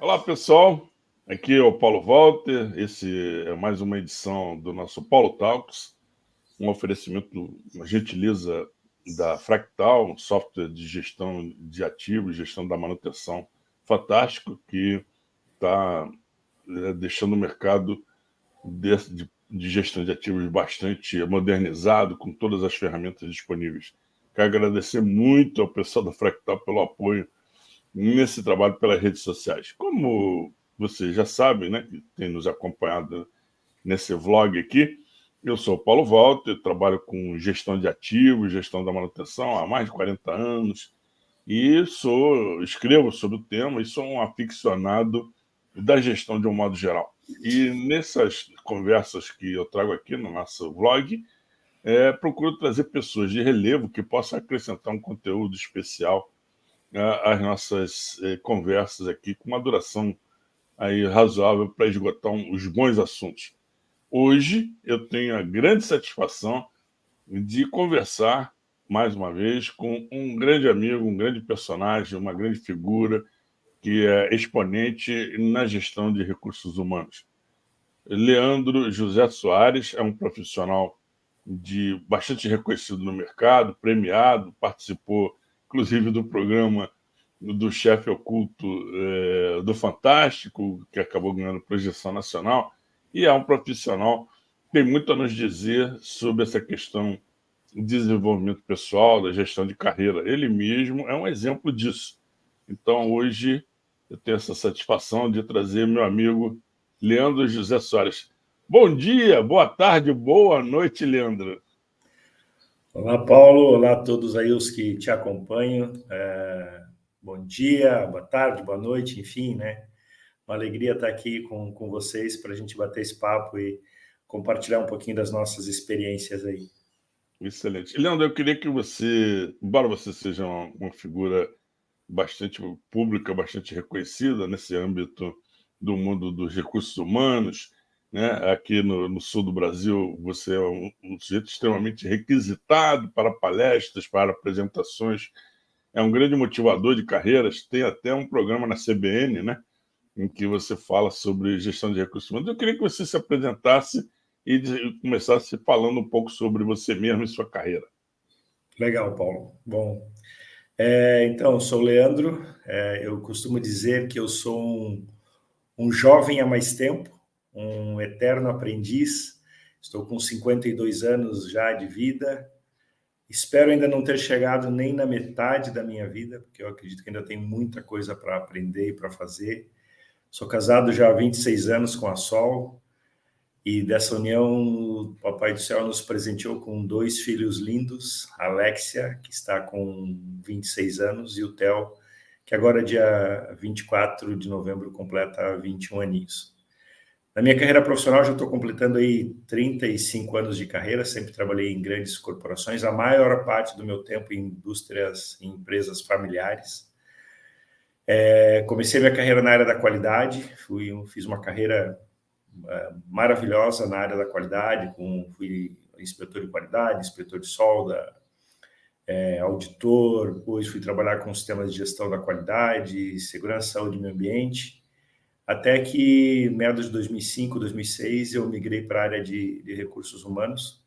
Olá, pessoal. Aqui é o Paulo Walter. Esse é mais uma edição do nosso Paulo Talks, um oferecimento, uma gentileza da Fractal, um software de gestão de ativos, gestão da manutenção fantástico, que está deixando o mercado de gestão de ativos bastante modernizado, com todas as ferramentas disponíveis. Quero agradecer muito ao pessoal da Fractal pelo apoio nesse trabalho pelas redes sociais. Como vocês já sabem, né, que tem nos acompanhado nesse vlog aqui, eu sou o Paulo Walter, trabalho com gestão de ativos, gestão da manutenção há mais de 40 anos e escrevo sobre o tema e sou um aficionado da gestão de um modo geral. E nessas conversas que eu trago aqui no nosso vlog, procuro trazer pessoas de relevo que possam acrescentar um conteúdo especial às nossas conversas aqui, com uma duração aí razoável para esgotar os bons assuntos. Hoje eu tenho a grande satisfação de conversar, mais uma vez, com um grande amigo, um grande personagem, uma grande figura que é exponente na gestão de recursos humanos. Leandro José Soares é um profissional bastante reconhecido no mercado, premiado, participou, inclusive, do programa do chefe oculto do Fantástico, que acabou ganhando projeção nacional, e é um profissional que tem muito a nos dizer sobre essa questão de desenvolvimento pessoal, da gestão de carreira. Ele mesmo é um exemplo disso. Então, hoje, eu tenho essa satisfação de trazer meu amigo Leandro José Soares. Bom dia, boa tarde, boa noite, Leandro. Olá, Paulo. Olá a todos aí os que te acompanham. Bom dia, boa tarde, boa noite, enfim, né? Uma alegria estar aqui com vocês para a gente bater esse papo e compartilhar um pouquinho das nossas experiências aí. Excelente. Leandro, eu queria que você, embora você seja uma figura bastante pública, bastante reconhecida nesse âmbito do mundo dos recursos humanos, né? Aqui no sul do Brasil, você é um sujeito extremamente requisitado para palestras, para apresentações, é um grande motivador de carreiras, tem até um programa na CBN, né, em que você fala sobre gestão de recursos humanos. Eu queria que você se apresentasse e começasse falando um pouco sobre você mesmo e sua carreira. Legal, Paulo. Bom, então, eu sou o Leandro. Eu costumo dizer que eu sou um jovem há mais tempo, um eterno aprendiz. Estou com 52 anos já de vida. Espero ainda não ter chegado nem na metade da minha vida, porque eu acredito que ainda tem muita coisa para aprender e para fazer. Sou casado já há 26 anos com a Sol, e dessa união o Papai do Céu nos presenteou com 2 filhos lindos, a Alexia, que está com 26 anos, e o Theo, que agora, dia 24 de novembro, completa 21 aninhos. Na minha carreira profissional, já estou completando aí 35 anos de carreira, sempre trabalhei em grandes corporações, a maior parte do meu tempo em indústrias e empresas familiares. Comecei minha carreira na área da qualidade, fiz uma carreira maravilhosa na área da qualidade, fui inspetor de qualidade, inspetor de solda, auditor, depois fui trabalhar com sistemas de gestão da qualidade, segurança, saúde e meio ambiente, até que, meados de 2005, 2006, eu migrei para a área de recursos humanos,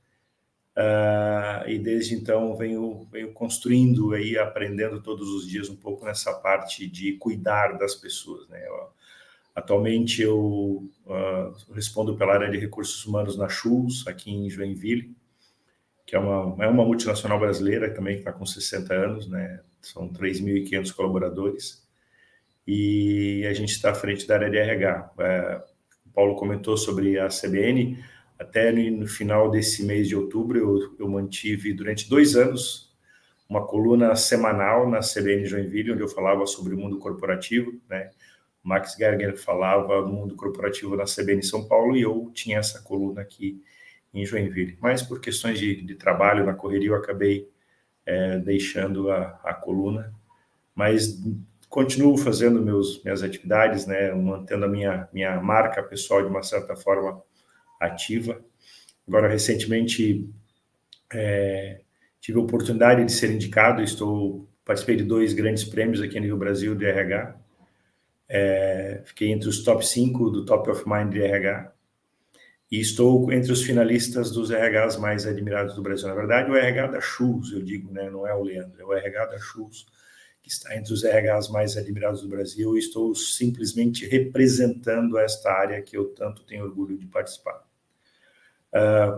e desde então venho construindo, aí, aprendendo todos os dias um pouco nessa parte de cuidar das pessoas, né? Atualmente eu respondo pela área de recursos humanos na Schulz, aqui em Joinville, que é uma multinacional brasileira também, que está com 60 anos, né? São 3.500 colaboradores, e a gente está à frente da área de RH. O Paulo comentou sobre a CBN. Até no final desse mês de outubro, eu mantive durante 2 anos uma coluna semanal na CBN Joinville, onde eu falava sobre o mundo corporativo, né? Max Gerger falava do mundo corporativo na CBN São Paulo, e eu tinha essa coluna aqui em Joinville. Mas por questões de trabalho, na correria, eu acabei deixando a coluna. Mas continuo fazendo minhas atividades, né, mantendo a minha marca pessoal de uma certa forma ativa. Agora, recentemente, tive a oportunidade de ser indicado, participei de 2 grandes prêmios aqui no Brasil de RH, fiquei entre os top 5 do Top of Mind de RH, e estou entre os finalistas dos RHs mais admirados do Brasil. Na verdade, o RH da Schultz, eu digo, né? Não é o Leandro, é o RH da Schultz, que está entre os RHs mais admirados do Brasil, e estou simplesmente representando esta área que eu tanto tenho orgulho de participar.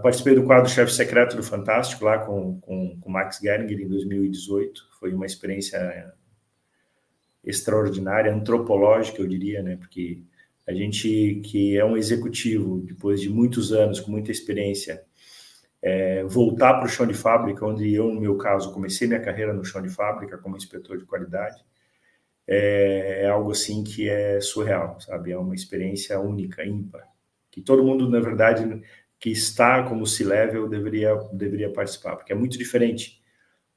Participei do quadro Chefe Secreto do Fantástico, lá com Max Geringer, em 2018. Foi uma experiência extraordinária, antropológica, eu diria, né? Porque a gente que é um executivo, depois de muitos anos, com muita experiência, voltar para o chão de fábrica, onde eu, no meu caso, comecei minha carreira no chão de fábrica como inspetor de qualidade, é algo assim que é surreal, sabe? É uma experiência única, ímpar, que todo mundo, na verdade, que está como C-Level deveria participar, porque é muito diferente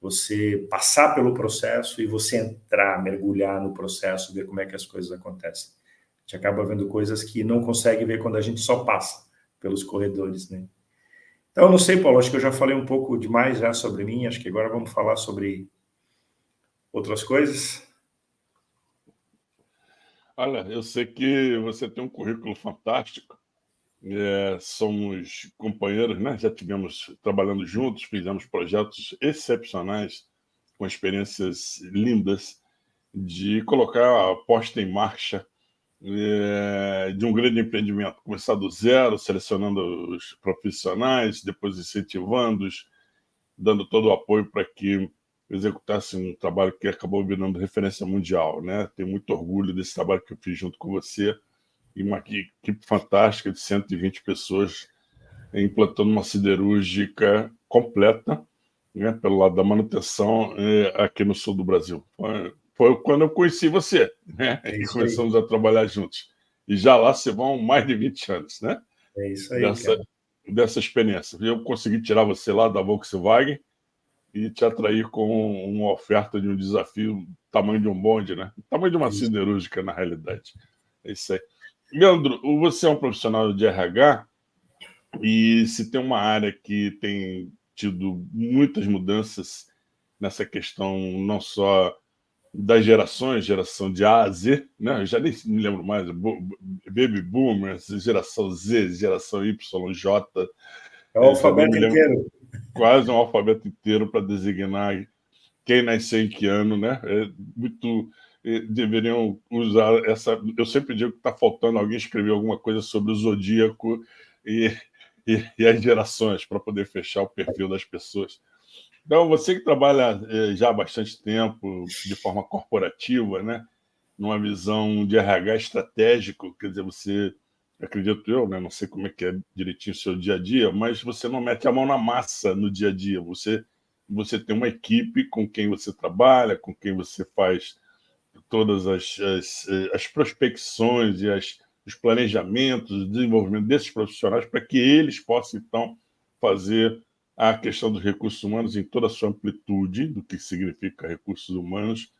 você passar pelo processo e você entrar, mergulhar no processo, ver como é que as coisas acontecem. A gente acaba vendo coisas que não consegue ver quando a gente só passa pelos corredores, né? Então, eu não sei, Paulo, acho que eu já falei um pouco demais já sobre mim, acho que agora vamos falar sobre outras coisas. Olha, eu sei que você tem um currículo fantástico. Somos companheiros, né? Já tivemos trabalhando juntos, fizemos projetos excepcionais, com experiências lindas, de colocar a posta em marcha de um grande empreendimento. Começar do zero, selecionando os profissionais, depois incentivando-os, dando todo o apoio para que executassem um trabalho que acabou virando referência mundial, né? Tenho muito orgulho desse trabalho que eu fiz junto com você, e uma equipe fantástica de 120 pessoas implantando uma siderúrgica completa, né, pelo lado da manutenção aqui no sul do Brasil. Foi quando eu conheci você, né, É e isso aí. começamos a trabalhar juntos. E já lá se vão mais de 20 anos, né, É isso aí, dessa, cara. dessa experiência. Eu consegui tirar você lá da Volkswagen e te atrair com uma oferta de um desafio tamanho de um bonde, né? Tamanho de É uma isso. siderúrgica, na realidade. É isso aí. Leandro, você é um profissional de RH e se tem uma área que tem tido muitas mudanças nessa questão, não só das gerações, geração de A a Z, né? Eu já nem me lembro mais, Baby Boomers, geração Z, geração Y, J, É o já nem me alfabeto lembro, inteiro. quase um alfabeto inteiro para designar quem nasceu em que ano, né? Deveriam usar essa. Eu sempre digo que está faltando alguém escrever alguma coisa sobre o zodíaco e, e as gerações para poder fechar o perfil das pessoas. Então, você que trabalha já há bastante tempo de forma corporativa, né? Numa visão de RH estratégico, quer dizer, você, acredito eu, né? Não sei como é que é direitinho o seu dia a dia, mas você não mete a mão na massa no dia a dia. Você tem uma equipe com quem você trabalha, com quem você faz todas as prospecções e os planejamentos, o desenvolvimento desses profissionais para que eles possam, então, fazer a questão dos recursos humanos em toda a sua amplitude, do que significa recursos humanos,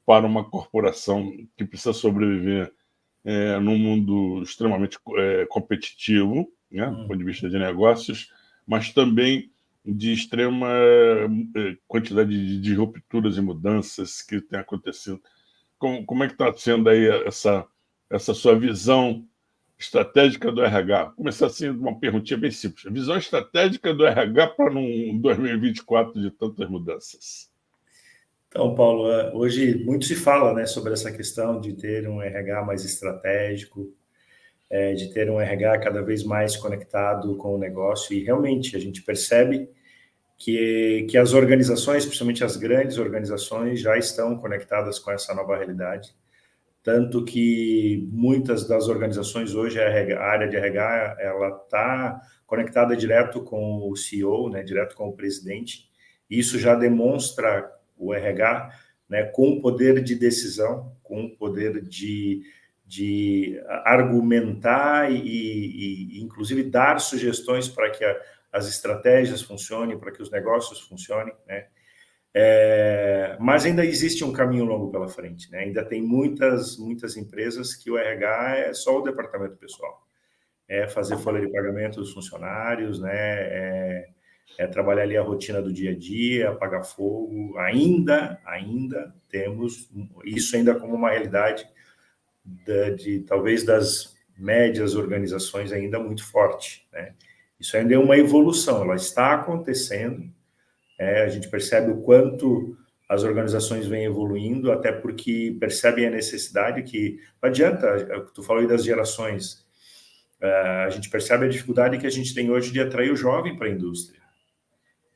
para uma corporação que precisa sobreviver num mundo extremamente competitivo, né, do ponto de vista de negócios, mas também de extrema quantidade de rupturas e mudanças que têm acontecido. Como é que está sendo aí essa sua visão estratégica do RH? Vou começar assim, uma perguntinha bem simples. Visão estratégica do RH para um 2024 de tantas mudanças. Então, Paulo, hoje muito se fala, né, sobre essa questão de ter um RH mais estratégico, de ter um RH cada vez mais conectado com o negócio, e realmente a gente percebe que as organizações, principalmente as grandes organizações, já estão conectadas com essa nova realidade. Tanto que muitas das organizações hoje, a área de RH, ela está conectada direto com o CEO, né, direto com o presidente. Isso já demonstra o RH, né, com poder de decisão, com poder de argumentar e, inclusive, dar sugestões para que as estratégias funcionem, para que os negócios funcionem, né? Mas ainda existe um caminho longo pela frente, né? Ainda tem muitas empresas que o RH é só o departamento pessoal. é fazer folha de pagamento dos funcionários, né? É trabalhar ali a rotina do dia a dia, apagar fogo. Ainda temos isso ainda como uma realidade de talvez das médias organizações ainda muito forte, né? Isso ainda é uma evolução, ela está acontecendo. A gente percebe o quanto as organizações vêm evoluindo, até porque percebem a necessidade que não adianta, tu falou aí das gerações, a gente percebe a dificuldade que a gente tem hoje de atrair o jovem para a indústria.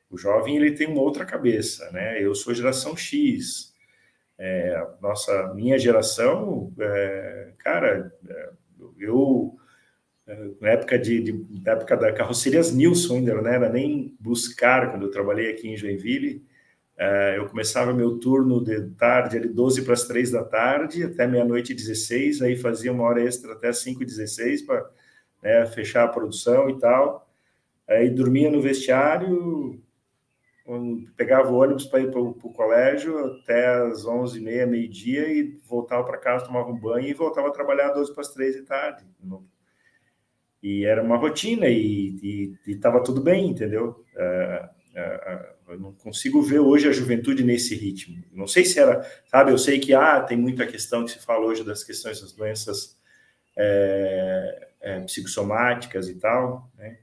O jovem ele tem uma outra cabeça, né? Eu sou geração X, minha geração, cara, eu na época na época da carrocerias Nilson ainda, não era nem buscar, quando eu trabalhei aqui em Joinville, eu começava meu turno de tarde, ali 12 para as 3 da tarde, até meia-noite e 16, aí fazia uma hora extra até 5h16 para, né, fechar a produção e tal, aí dormia no vestiário, pegava o ônibus para ir para o colégio até as 11h30, meio-dia, e voltava para casa, tomava um banho e voltava a trabalhar 12 para as 3 da tarde. E era uma rotina e estava tudo bem, entendeu? Eu não consigo ver hoje a juventude nesse ritmo. Não sei se era, sabe? Eu sei que tem muita questão que se fala hoje das questões das doenças psicossomáticas e tal, né?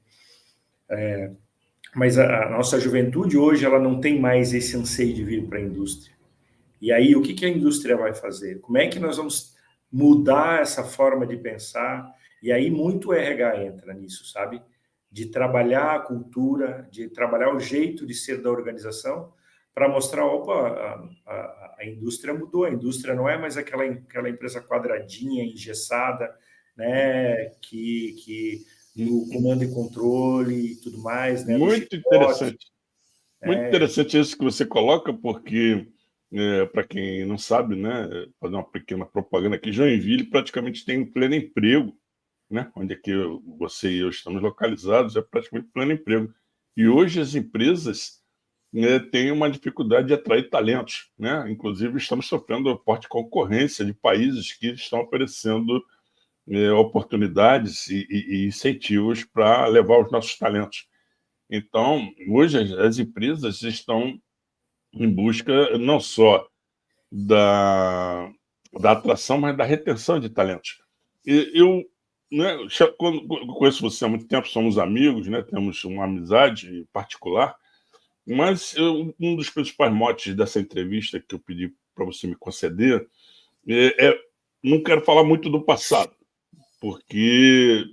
Mas a nossa juventude hoje ela não tem mais esse anseio de vir para a indústria. E aí, o que a indústria vai fazer? Como é que nós vamos mudar essa forma de pensar? E aí, muito RH entra nisso, sabe? De trabalhar a cultura, de trabalhar o jeito de ser da organização, para mostrar, opa, a indústria mudou, a indústria não é mais aquela empresa quadradinha, engessada, né? Que no comando e controle e tudo mais, né? No Muito chicote. interessante. Muito interessante isso que você coloca, porque, para quem não sabe, né, fazer uma pequena propaganda aqui, Joinville praticamente tem um pleno emprego, né, onde aqui você e eu estamos localizados, é praticamente pleno emprego. E hoje as empresas, né, têm uma dificuldade de atrair talentos, né? Inclusive estamos sofrendo forte concorrência de países que estão oferecendo oportunidades e incentivos para levar os nossos talentos. Então, hoje as empresas estão em busca não só da atração, mas da retenção de talentos. Eu, né, quando conheço você há muito tempo, somos amigos, né, temos uma amizade particular, mas um dos principais motes dessa entrevista que eu pedi para você me conceder não quero falar muito do passado, porque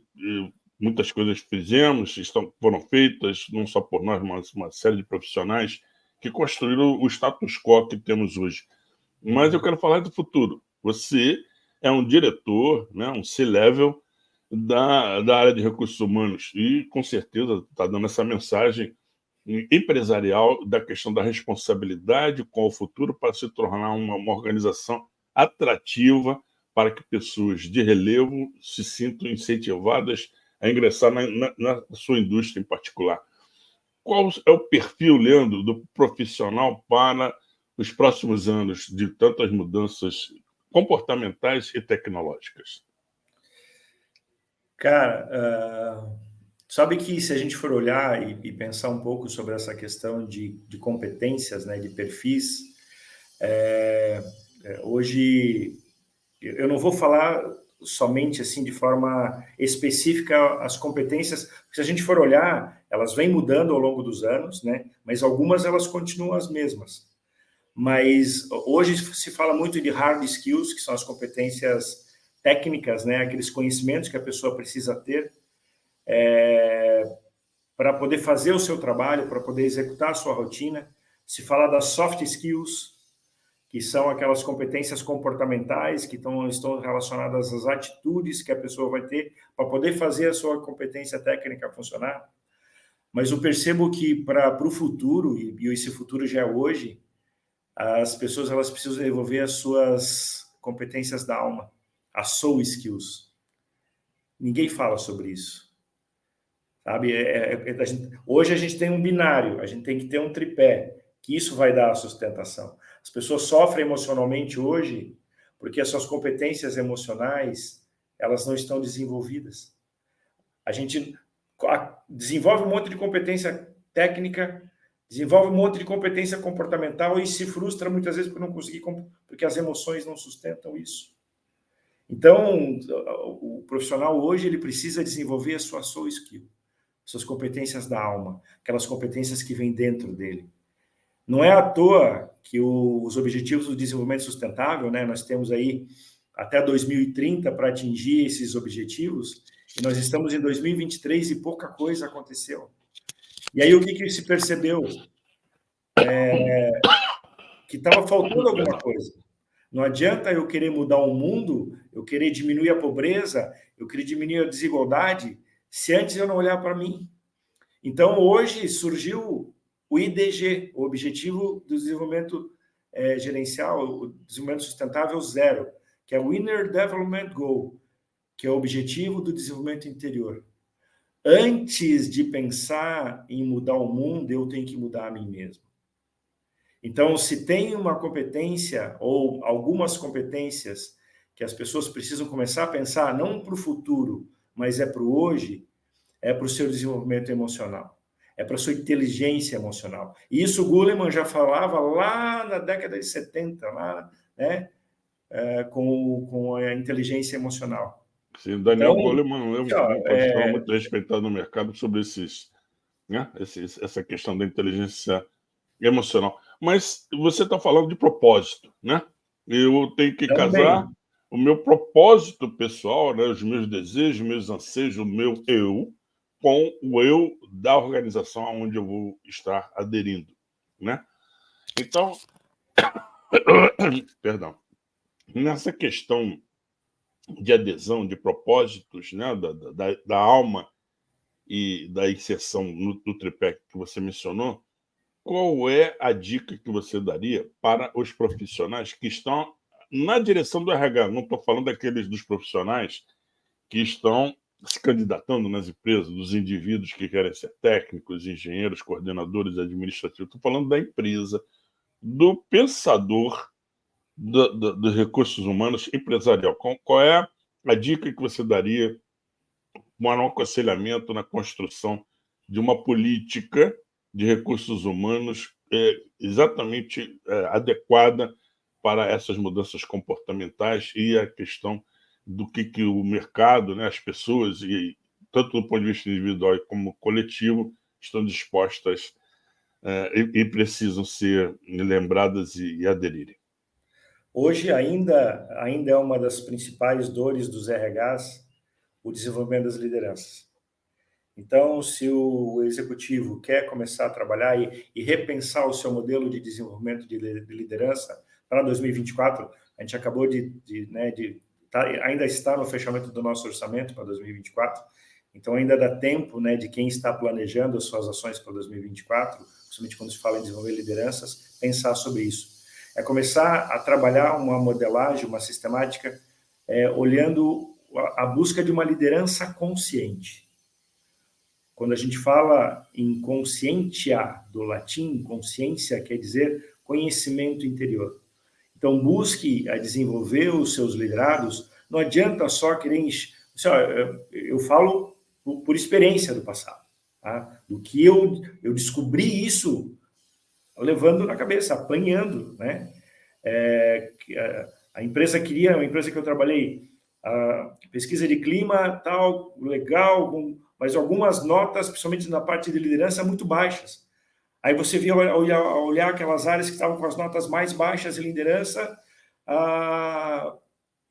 muitas coisas fizemos, foram feitas, não só por nós, mas uma série de profissionais que construíram o status quo que temos hoje. Mas eu quero falar do futuro. Você é um diretor, né, um C-level da área de recursos humanos e, com certeza, está dando essa mensagem empresarial da questão da responsabilidade com o futuro para se tornar uma organização atrativa para que pessoas de relevo se sintam incentivadas a ingressar na sua indústria em particular. Qual é o perfil, Leandro, do profissional para os próximos anos de tantas mudanças comportamentais e tecnológicas? Cara, sabe que se a gente for olhar e pensar um pouco sobre essa questão de competências, né, de perfis, hoje eu não vou falar somente assim de forma específica as competências, porque se a gente for olhar, elas vêm mudando ao longo dos anos, né? Mas algumas elas continuam as mesmas. Mas hoje se fala muito de hard skills, que são as competências técnicas, né? Aqueles conhecimentos que a pessoa precisa ter para poder fazer o seu trabalho, para poder executar a sua rotina. Se fala das soft skills, que são aquelas competências comportamentais que estão relacionadas às atitudes que a pessoa vai ter para poder fazer a sua competência técnica funcionar. Mas eu percebo que para o futuro, e esse futuro já é hoje, as pessoas elas precisam desenvolver as suas competências da alma, as soul skills. Ninguém fala sobre isso. Sabe? Hoje a gente tem um binário, a gente tem que ter um tripé, que isso vai dar a sustentação. As pessoas sofrem emocionalmente hoje porque as suas competências emocionais elas não estão desenvolvidas. A gente desenvolve um monte de competência técnica, desenvolve um monte de competência comportamental e se frustra muitas vezes por não conseguir, porque as emoções não sustentam isso. Então, o profissional hoje ele precisa desenvolver a sua soul skill, suas competências da alma, aquelas competências que vêm dentro dele. Não é à toa que os objetivos do desenvolvimento sustentável, né, nós temos aí até 2030 para atingir esses objetivos, e nós estamos em 2023 e pouca coisa aconteceu. E aí o que se percebeu? Que estava faltando alguma coisa. Não adianta eu querer mudar o mundo, eu querer diminuir a pobreza, eu querer diminuir a desigualdade, se antes eu não olhar para mim. Então, hoje surgiu o IDG, o Objetivo do Desenvolvimento Gerencial, o Desenvolvimento Sustentável Zero, que é o Inner Development Goal, que é o Objetivo do Desenvolvimento Interior. Antes de pensar em mudar o mundo, eu tenho que mudar a mim mesmo. Então, se tem uma competência ou algumas competências que as pessoas precisam começar a pensar, não para o futuro, mas é para o hoje, é para o seu desenvolvimento emocional, é para a sua inteligência emocional. E isso o Goleman já falava lá na década de 70, lá, né, com a inteligência emocional. Sim, Daniel Goleman é um profissional muito respeitado no mercado sobre essa questão da inteligência emocional. Mas você está falando de propósito, né? Eu tenho que casar o meu propósito pessoal, né, os meus desejos, meus anseios, o meu eu, com o eu da organização onde eu vou estar aderindo, né? Então, perdão, nessa questão de adesão, de propósitos, né, da alma e da inserção no tripé que você mencionou, qual é a dica que você daria para os profissionais que estão na direção do RH? Não estou falando daqueles dos profissionais que estão se candidatando nas empresas, dos indivíduos que querem ser técnicos, engenheiros, coordenadores administrativos. Estou falando da empresa, do pensador dos recursos humanos empresarial. Qual é a dica que você daria, um aconselhamento na construção de uma política de recursos humanos exatamente adequada para essas mudanças comportamentais e a questão do que o mercado, né, as pessoas, e tanto do ponto de vista individual como coletivo, estão dispostas e precisam ser lembradas e aderirem? Hoje ainda é uma das principais dores dos RHs o desenvolvimento das lideranças. Então, se o executivo quer começar a trabalhar e repensar o seu modelo de desenvolvimento de liderança para 2024, a gente acabou ainda está no fechamento do nosso orçamento para 2024, então ainda dá tempo, né, de quem está planejando as suas ações para 2024, principalmente quando se fala em desenvolver lideranças, pensar sobre isso. É começar a trabalhar uma modelagem, uma sistemática, olhando a busca de uma liderança consciente. Quando a gente fala em conscientia, do latim, consciência quer dizer conhecimento interior. Então, busque a desenvolver os seus liderados. Não adianta só querer... Eu falo por experiência do passado, tá? Do que eu descobri isso levando na cabeça, apanhando, né? A empresa que eu trabalhei, a pesquisa de clima, tal, legal, mas algumas notas, principalmente na parte de liderança, muito baixas. Aí você via olhar aquelas áreas que estavam com as notas mais baixas em liderança,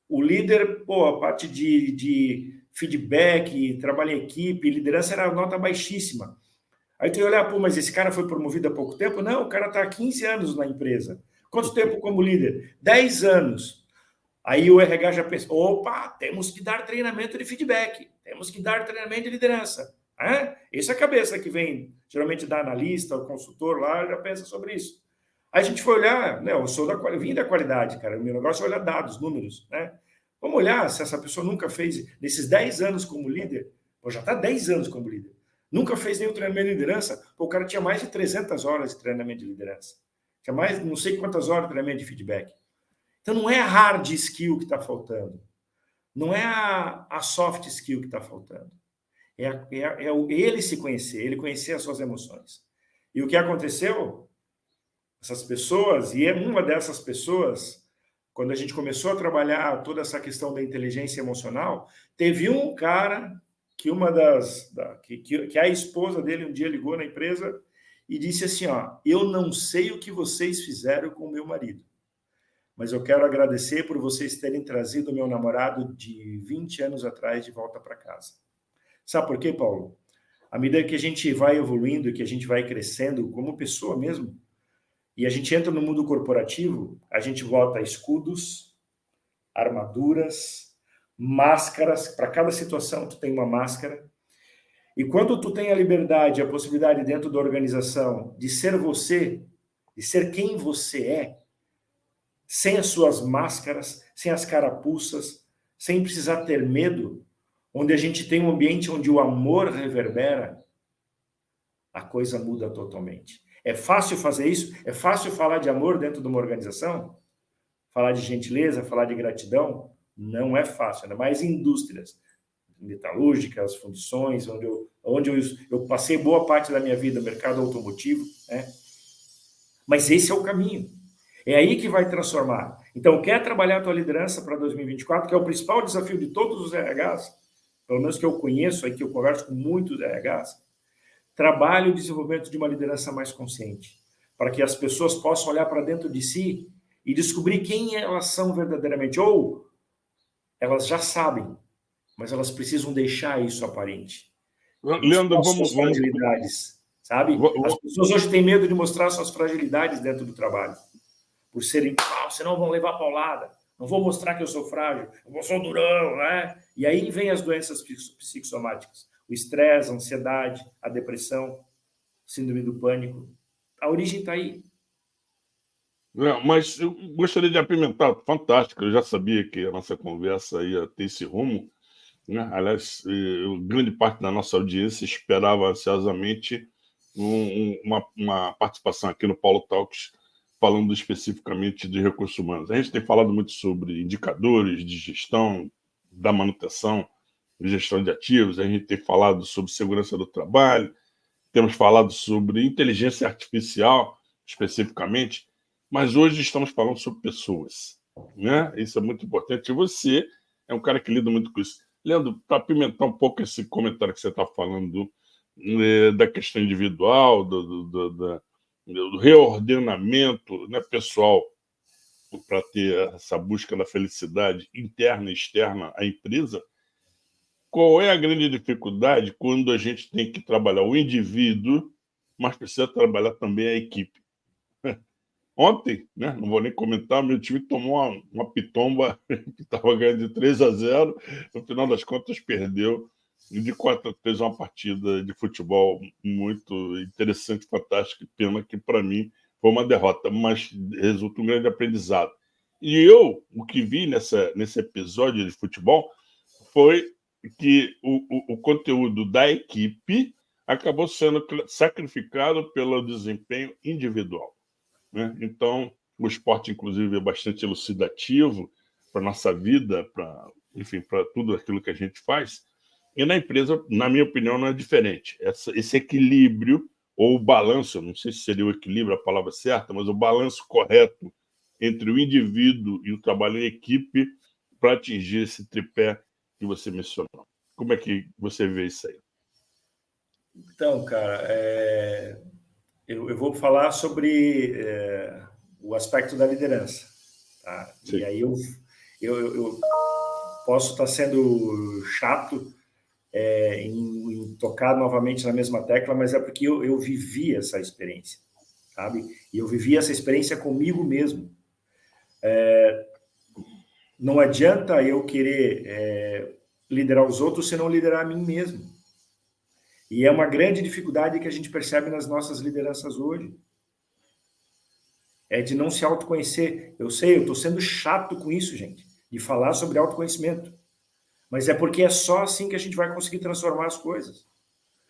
o líder, a parte de feedback, trabalho em equipe, liderança era nota baixíssima. Aí tu ia olhar, mas esse cara foi promovido há pouco tempo? Não, o cara está há 15 anos na empresa. Quanto tempo como líder? 10 anos. Aí o RH já pensa, temos que dar treinamento de feedback, temos que dar treinamento de liderança. Essa é a cabeça que vem, geralmente, da analista, o consultor lá, já pensa sobre isso. Aí a gente foi olhar, né, eu vim da qualidade, cara, o meu negócio é olhar dados, números, né? Vamos olhar se essa pessoa nunca fez, nesses 10 anos como líder, já está 10 anos como líder, nunca fez nenhum treinamento de liderança, o cara tinha mais de 300 horas de treinamento de liderança, tinha mais não sei quantas horas de treinamento de feedback. Então, não é a hard skill que está faltando. Não é a soft skill que está faltando. ele se conhecer, ele conhecer as suas emoções. E o que aconteceu? Essas pessoas, e é uma dessas pessoas, quando a gente começou a trabalhar toda essa questão da inteligência emocional, teve um cara que que a esposa dele um dia ligou na empresa e disse assim, ó, eu não sei o que vocês fizeram com o meu marido, mas eu quero agradecer por vocês terem trazido o meu namorado de 20 anos atrás de volta para casa. Sabe por quê, Paulo? À medida que a gente vai evoluindo, que a gente vai crescendo como pessoa mesmo, e a gente entra no mundo corporativo, a gente bota escudos, armaduras, máscaras. Para cada situação, tu tem uma máscara. E quando tu tem a liberdade, a possibilidade dentro da organização de ser você, de ser quem você é, sem as suas máscaras, sem as carapuças, sem precisar ter medo, onde a gente tem um ambiente onde o amor reverbera, a coisa muda totalmente. É fácil fazer isso? É fácil falar de amor dentro de uma organização? Falar de gentileza, falar de gratidão? Não é fácil, ainda mais em indústrias metalúrgicas, fundições, onde eu passei boa parte da minha vida no mercado automotivo, né? Mas esse é o caminho. É aí que vai transformar. Então, quer trabalhar a tua liderança para 2024, que é o principal desafio de todos os RHs, pelo menos que eu conheço, aí que eu converso com muitos RHs, trabalhe o desenvolvimento de uma liderança mais consciente, para que as pessoas possam olhar para dentro de si e descobrir quem elas são verdadeiramente. Ou elas já sabem, mas elas precisam deixar isso aparente. Leandro, Mostrar suas fragilidades, sabe? As pessoas hoje têm medo de mostrar suas fragilidades dentro do trabalho. Por serem, senão vão levar paulada. Não vou mostrar que eu sou frágil, eu sou durão, né? E aí vem as doenças psicossomáticas. O estresse, a ansiedade, a depressão, síndrome do pânico. A origem está aí. Mas eu gostaria de apimentar, fantástico, eu já sabia que a nossa conversa ia ter esse rumo, né? Aliás, grande parte da nossa audiência esperava ansiosamente uma participação aqui no Paulo Talks, falando especificamente de recursos humanos. A gente tem falado muito sobre indicadores de gestão, da manutenção, de gestão de ativos, a gente tem falado sobre segurança do trabalho, temos falado sobre inteligência artificial, especificamente, mas hoje estamos falando sobre pessoas, né? Isso é muito importante. E você é um cara que lida muito com isso. Leandro, para apimentar um pouco esse comentário que você está falando da questão individual, do reordenamento, né, pessoal, para ter essa busca da felicidade interna e externa à empresa, qual é a grande dificuldade quando a gente tem que trabalhar o indivíduo, mas precisa trabalhar também a equipe? Ontem, né, não vou nem comentar, meu time tomou uma pitomba que estava ganhando de 3-0, no final das contas perdeu de 4-3, uma partida de futebol muito interessante, fantástica, pena que para mim foi uma derrota, mas resulta um grande aprendizado. E o que vi nesse episódio de futebol foi que o conteúdo da equipe acabou sendo sacrificado pelo desempenho individual, né? Então, o esporte, inclusive, é bastante elucidativo para a nossa vida, enfim, para tudo aquilo que a gente faz. E na empresa, na minha opinião, não é diferente. Esse equilíbrio, ou o balanço, não sei se seria o equilíbrio a palavra certa, mas o balanço correto entre o indivíduo e o trabalho em equipe para atingir esse tripé que você mencionou. Como é que você vê isso aí? Então, cara, eu vou falar sobre o aspecto da liderança. Tá? E aí eu posso estar sendo chato em tocar novamente na mesma tecla, mas é porque eu vivi essa experiência, sabe? E eu vivi essa experiência comigo mesmo. Não adianta eu querer liderar os outros se não liderar a mim mesmo. E é uma grande dificuldade que a gente percebe nas nossas lideranças hoje. É de não se autoconhecer. Eu sei, eu estou sendo chato com isso, gente, de falar sobre autoconhecimento. Mas é porque é só assim que a gente vai conseguir transformar as coisas.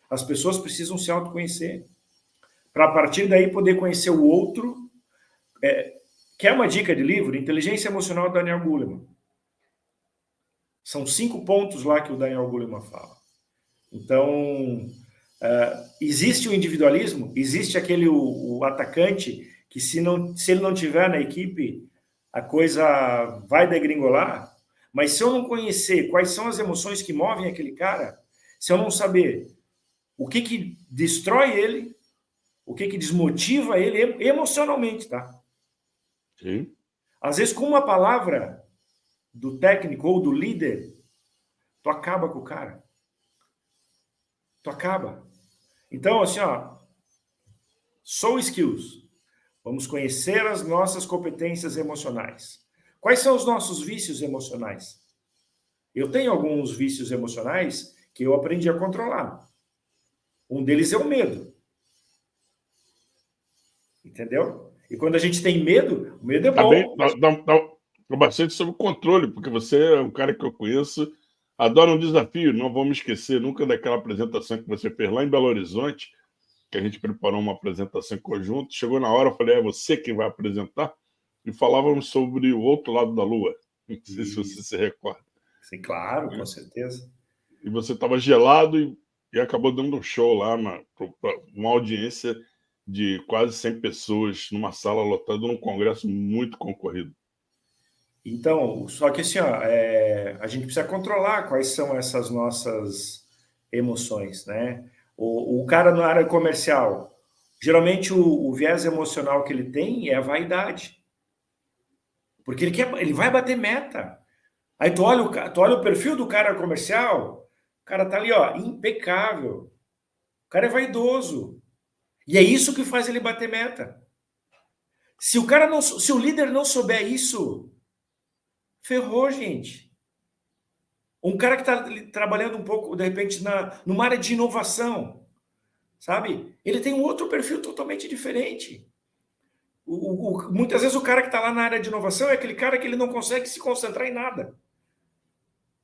As pessoas precisam se autoconhecer. Para, a partir daí, poder conhecer o outro. Quer uma dica de livro? Inteligência Emocional, do Daniel Goleman. São 5 pontos lá que o Daniel Goleman fala. Então, existe o individualismo, existe aquele o atacante que se ele não tiver na equipe, a coisa vai degringolar. Mas se eu não conhecer quais são as emoções que movem aquele cara, se eu não saber o que destrói ele, o que desmotiva ele emocionalmente, tá? Sim. Às vezes, com uma palavra do técnico ou do líder, tu acaba com o cara. Tu acaba. Então, assim, ó, soul skills. Vamos conhecer as nossas competências emocionais. Quais são os nossos vícios emocionais? Eu tenho alguns vícios emocionais que eu aprendi a controlar. Um deles é o medo. Entendeu? E quando a gente tem medo, o medo é Tá bem, bom. Mas... tá bastante sob controle, porque você é um cara que eu conheço, adora um desafio, não vou me esquecer nunca daquela apresentação que você fez lá em Belo Horizonte, que a gente preparou uma apresentação em conjunto, chegou na hora, eu falei, é você quem vai apresentar, e falávamos sobre o outro lado da Lua, não sei se você se recorda. Sim, claro, com certeza. E você estava gelado e acabou dando um show lá, uma audiência de quase 100 pessoas, numa sala lotada, num congresso muito concorrido. Então, só que assim, ó, a gente precisa controlar quais são essas nossas emoções, né? O cara na área comercial, geralmente o viés emocional que ele tem é a vaidade. Porque ele vai bater meta. Aí tu olha o perfil do cara comercial, o cara tá ali, ó, impecável. O cara é vaidoso. E é isso que faz ele bater meta. Se o líder não souber isso, ferrou, gente. Um cara que está trabalhando um pouco, de repente, numa área de inovação, sabe? Ele tem um outro perfil totalmente diferente. Muitas vezes o cara que está lá na área de inovação é aquele cara que ele não consegue se concentrar em nada.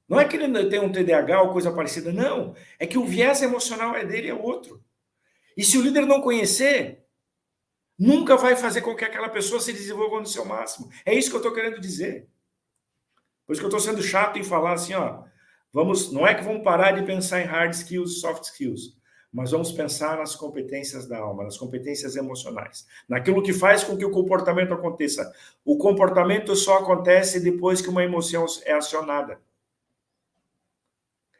Não é que ele tem um TDAH ou coisa parecida, não. É que o viés emocional dele é outro. E se o líder não conhecer, nunca vai fazer com que aquela pessoa se desenvolva no seu máximo. É isso que eu estou querendo dizer. Por isso que eu estou sendo chato em falar assim, ó, não é que vamos parar de pensar em hard skills, soft skills, mas vamos pensar nas competências da alma, nas competências emocionais, naquilo que faz com que o comportamento aconteça. O comportamento só acontece depois que uma emoção é acionada.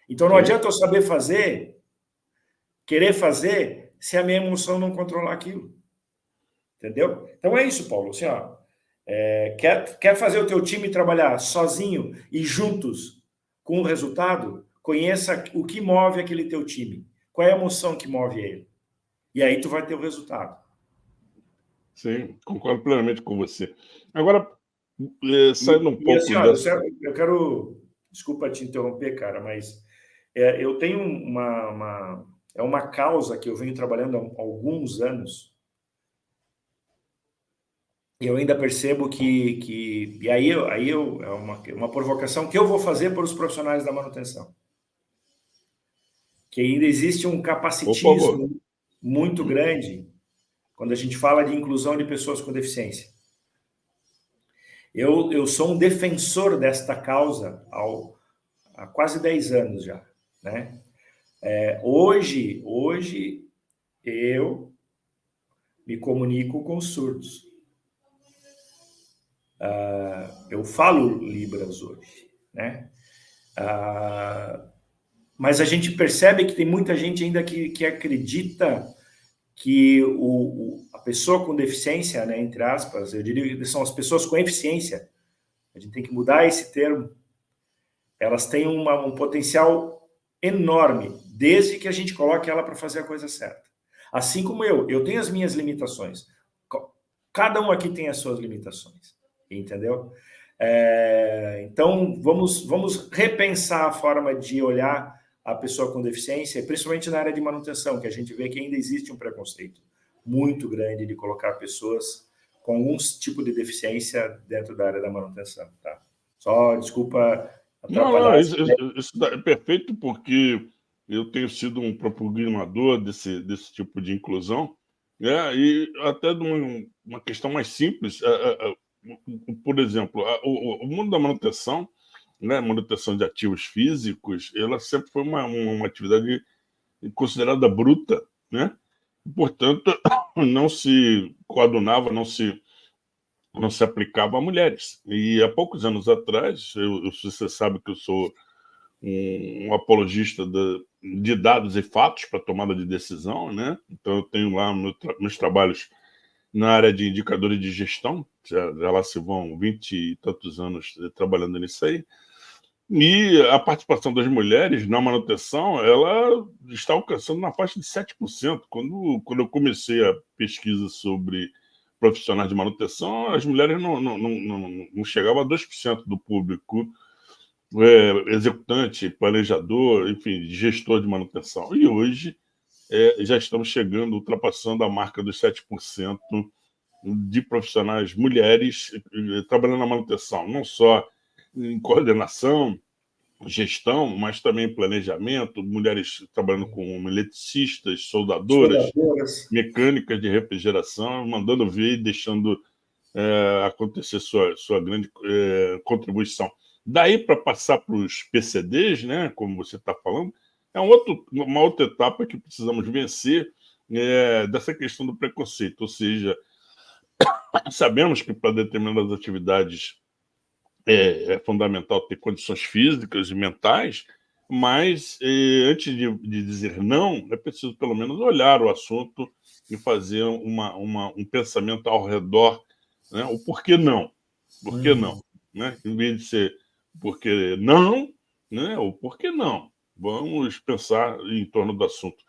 Então não adianta eu saber fazer, querer fazer, se a minha emoção não controlar aquilo. Entendeu? Então é isso, Paulo. Assim, ó, quer fazer o teu time trabalhar sozinho e juntos com o resultado? Conheça o que move aquele teu time. Qual é a emoção que move ele? E aí tu vai ter o resultado. Sim, concordo plenamente com você. Agora, saindo um E assim, pouco olha, dessa... eu quero... Desculpa te interromper, cara, mas eu tenho é uma causa que eu venho trabalhando há alguns anos. E eu ainda percebo e aí é uma provocação que eu vou fazer para os profissionais da manutenção. Que ainda existe um capacitismo muito grande quando a gente fala de inclusão de pessoas com deficiência. Eu sou um defensor desta causa há quase 10 anos já, né? Hoje eu me comunico com surdos. Eu falo Libras hoje, né? Mas a gente percebe que tem muita gente ainda que acredita que a pessoa com deficiência, né, entre aspas, eu diria que são as pessoas com eficiência, a gente tem que mudar esse termo, elas têm um potencial enorme, desde que a gente coloque ela para fazer a coisa certa. Assim como eu tenho as minhas limitações. Cada um aqui tem as suas limitações, entendeu? Então, vamos repensar a forma de olhar a pessoa com deficiência, principalmente na área de manutenção, que a gente vê que ainda existe um preconceito muito grande de colocar pessoas com algum tipo de deficiência dentro da área da manutenção, tá? Só, desculpa atrapalhar. Não, isso é perfeito, porque eu tenho sido um propagador desse tipo de inclusão, né? E até de uma questão mais simples, por exemplo, o mundo da manutenção, né, manutenção de ativos físicos, ela sempre foi uma atividade considerada bruta, né? Portanto, não se coadunava, não se aplicava a mulheres. E há poucos anos atrás, você sabe que eu sou um apologista de dados e fatos para tomada de decisão, né? Então, eu tenho lá meus trabalhos na área de indicadores de gestão, já lá se vão 20 e tantos anos trabalhando nisso aí. E a participação das mulheres na manutenção, ela está alcançando na faixa de 7%. Quando eu comecei a pesquisa sobre profissionais de manutenção, as mulheres não chegavam a 2% do público executante, planejador, enfim, gestor de manutenção. E hoje já estamos chegando, ultrapassando a marca dos 7% de profissionais mulheres trabalhando na manutenção, não só em coordenação, gestão, mas também planejamento, mulheres trabalhando como eletricistas, soldadoras, mecânicas de refrigeração, mandando ver e deixando acontecer sua grande contribuição. Daí para passar para os PCDs, né, como você está falando, é uma outra etapa que precisamos vencer dessa questão do preconceito, ou seja, sabemos que para determinadas atividades é fundamental ter condições físicas e mentais, mas antes de dizer não, é preciso pelo menos olhar o assunto e fazer um pensamento ao redor, né? O porquê não? Por que não? Né? Em vez de ser porque não, né? O porquê não? Vamos pensar em torno do assunto.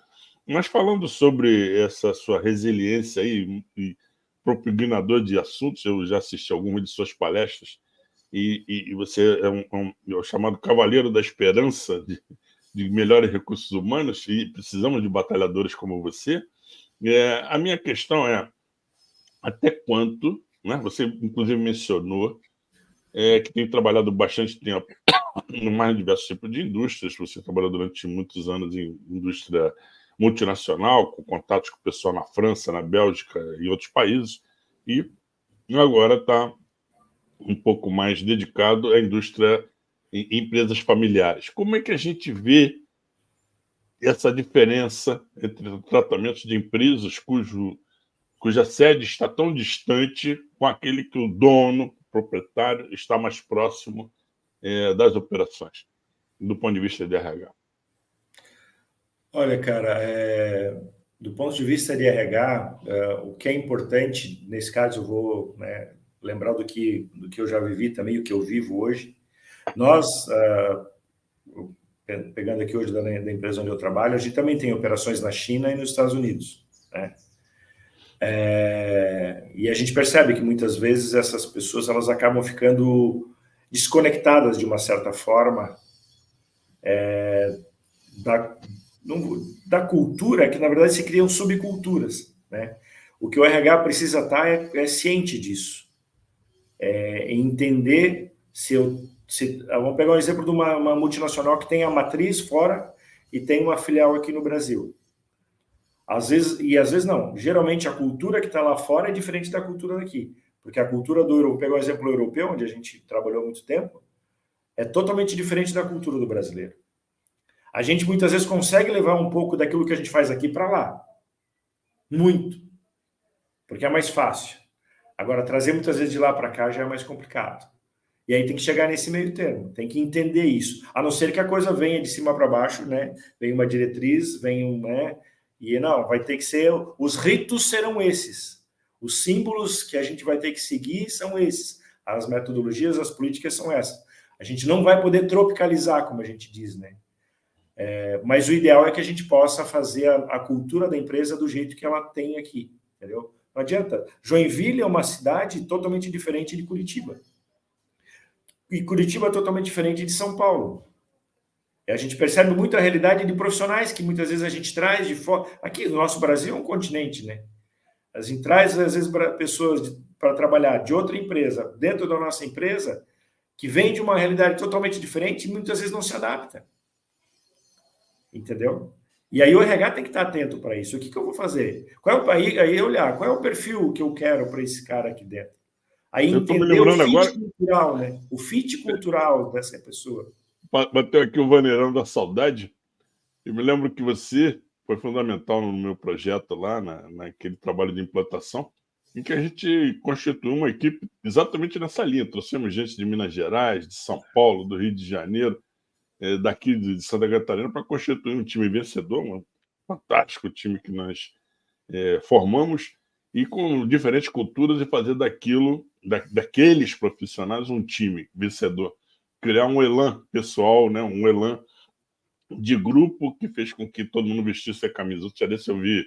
Mas falando sobre essa sua resiliência aí, e propugnador de assuntos, eu já assisti algumas de suas palestras, e você é o chamado Cavaleiro da Esperança de melhores recursos humanos, e precisamos de batalhadores como você. A minha questão é, até quanto, né, você inclusive mencionou que tem trabalhado bastante tempo no mais diversos tipos de indústrias, você trabalhou durante muitos anos em indústria multinacional, com contatos com o pessoal na França, na Bélgica e outros países, e agora está um pouco mais dedicado à indústria em empresas familiares. Como é que a gente vê essa diferença entre tratamentos de empresas cuja sede está tão distante com aquele que o dono, o proprietário, está mais próximo das operações, do ponto de vista de RH? Olha, cara, do ponto de vista de RH, o que é importante, nesse caso eu vou lembrar do que eu já vivi também, o que eu vivo hoje. Nós, pegando aqui hoje da empresa onde eu trabalho, a gente também tem operações na China e nos Estados Unidos, né? E a gente percebe que muitas vezes essas pessoas elas acabam ficando desconectadas de uma certa forma da cultura, que na verdade se criam subculturas, né? O que o RH precisa estar é ciente disso, entender vamos pegar um exemplo de uma multinacional que tem a matriz fora e tem uma filial aqui no Brasil. Às vezes não. Geralmente a cultura que está lá fora é diferente da cultura daqui, porque a cultura vou pegar um exemplo europeu, onde a gente trabalhou há muito tempo, é totalmente diferente da cultura do brasileiro. A gente muitas vezes consegue levar um pouco daquilo que a gente faz aqui para lá. Muito. Porque é mais fácil. Agora, trazer muitas vezes de lá para cá já é mais complicado. E aí tem que chegar nesse meio termo, tem que entender isso. A não ser que a coisa venha de cima para baixo, né? Vem uma diretriz, e não, vai ter que ser... Os ritos serão esses. Os símbolos que a gente vai ter que seguir são esses. As metodologias, as políticas são essas. A gente não vai poder tropicalizar, como a gente diz, né? Mas o ideal é que a gente possa fazer a cultura da empresa do jeito que ela tem aqui, entendeu? Não adianta. Joinville é uma cidade totalmente diferente de Curitiba. E Curitiba é totalmente diferente de São Paulo. A gente percebe muito a realidade de profissionais que muitas vezes a gente traz de fora. Aqui, no nosso Brasil é um continente, né? A gente traz, às vezes, pessoas para trabalhar de outra empresa, dentro da nossa empresa, que vem de uma realidade totalmente diferente e muitas vezes não se adapta. Entendeu? E aí o RH tem que estar atento para isso. O que eu vou fazer? Aí olhar, qual é o perfil que eu quero para esse cara aqui dentro? Aí entender o fit cultural, né? O fit cultural dessa pessoa. Bateu aqui o vaneirão da saudade. Eu me lembro que você foi fundamental no meu projeto lá, naquele trabalho de implantação, em que a gente constituiu uma equipe exatamente nessa linha. Trouxemos gente de Minas Gerais, de São Paulo, do Rio de Janeiro, daqui de Santa Catarina, para constituir um time vencedor, um fantástico time que nós formamos, e com diferentes culturas, e fazer daqueles profissionais um time vencedor. Criar um elan pessoal, né? Um elan de grupo que fez com que todo mundo vestisse a camisa. Outro dia eu vi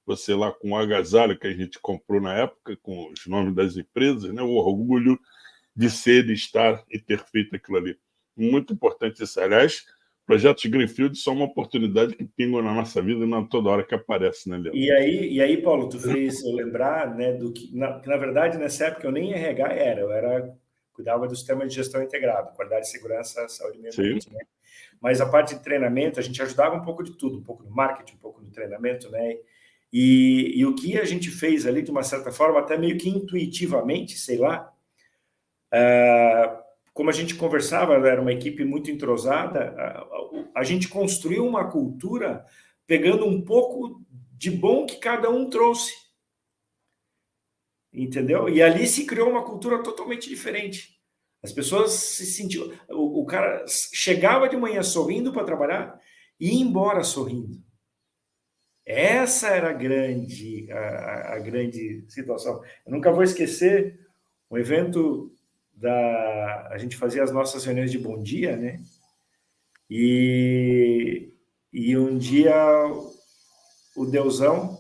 você lá com o agasalho que a gente comprou na época, com os nomes das empresas, né? O orgulho de ser, de estar e ter feito aquilo ali. Muito importante isso. Aliás, projetos Greenfield são uma oportunidade que pingam na nossa vida, não toda hora que aparece, né, Leandro? E aí, Paulo, tu fez eu lembrar, né, que na verdade, nessa época, eu nem RH cuidava do sistema de gestão integrado, qualidade, segurança, saúde e meio ambiente, né? Mas a parte de treinamento, a gente ajudava um pouco de tudo, um pouco no marketing, um pouco no treinamento, né? E o que a gente fez ali, de uma certa forma, até meio que intuitivamente, sei lá, como a gente conversava, era uma equipe muito entrosada, a gente construiu uma cultura pegando um pouco de bom que cada um trouxe. Entendeu? E ali se criou uma cultura totalmente diferente. As pessoas se sentiam... O cara chegava de manhã sorrindo para trabalhar e ia embora sorrindo. Essa era a grande situação. Eu nunca vou esquecer um evento a gente fazia as nossas reuniões de bom dia, né? E um dia o Deusão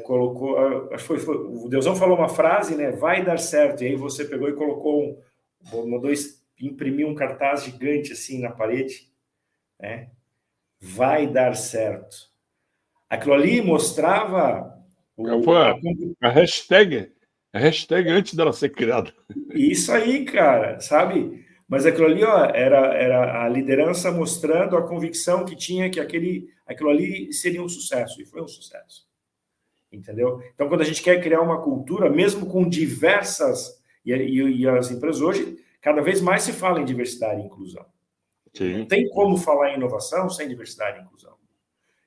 colocou, acho que foi, o Deusão falou uma frase, né? Vai dar certo. E aí você pegou e colocou, imprimiu um cartaz gigante assim na parede, né? Vai dar certo. Aquilo ali mostrava a hashtag antes dela ser criada. Isso aí, cara, sabe? Mas aquilo ali, ó, era a liderança mostrando a convicção que tinha que aquilo ali seria um sucesso, e foi um sucesso. Entendeu? Então, quando a gente quer criar uma cultura, mesmo com diversas... E as empresas hoje, cada vez mais se fala em diversidade e inclusão. Sim. Não tem como falar em inovação sem diversidade e inclusão.